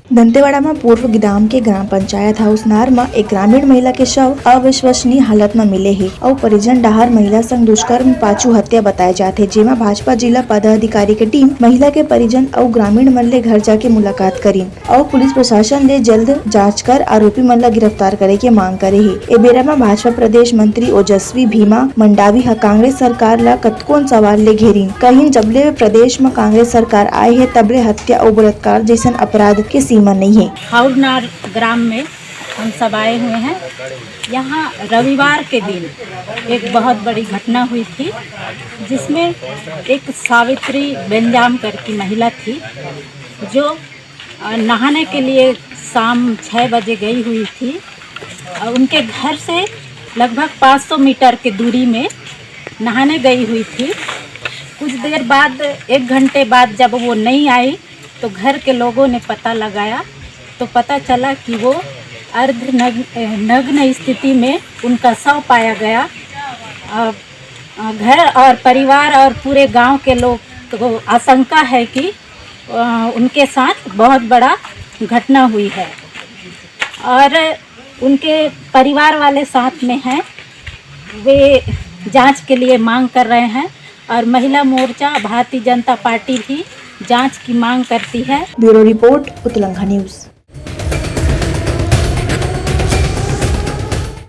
दंतेवाड़ा में पूर्व गाम के ग्राम पंचायत हाउस नार में एक ग्रामीण महिला के शव अविश्वसनीय हालत में मिले है और परिजन डहार महिला संग दुष्कर्म पाछू हत्या बताए जाते, जेमा भाजपा जिला पदाधिकारी की टीम महिला के परिजन और ग्रामीण मन ले घर जाके मुलाकात करी और पुलिस प्रशासन ले जल्द जांच कर आरोपी मन ला गिरफ्तार करे के मांग करे है। ए बेरा में भाजपा प्रदेश मंत्री ओजस्वी भीमा मंडावी कांग्रेस सरकार ला कतकोन सवाल ले घेरी, कहीं जबले प्रदेश में कांग्रेस सरकार आए है तबले हत्या और बलात्कार जैसन अपराध के सीमा नहीं है। हाउरनार ग्राम में हम सब आए हुए हैं। यहाँ रविवार के दिन एक बहुत बड़ी घटना हुई थी, जिसमें एक सावित्री बेंजाम करके महिला थी जो नहाने के लिए शाम 6 बजे गई हुई थी। उनके घर से लगभग 500 मीटर की दूरी में नहाने गई हुई थी। कुछ देर बाद, 1 घंटे बाद जब वो नहीं आई तो घर के लोगों ने पता लगाया तो पता चला कि वो नग्न स्थिति में उनका शव पाया गया। घर और परिवार और पूरे गांव के लोग को आशंका है कि उनके साथ बहुत बड़ा घटना हुई है और उनके परिवार वाले साथ में हैं। वे जांच के लिए मांग कर रहे हैं और महिला मोर्चा भारतीय जनता पार्टी भी जांच की मांग करती है। ब्यूरो रिपोर्ट उत्तलंघा न्यूज़।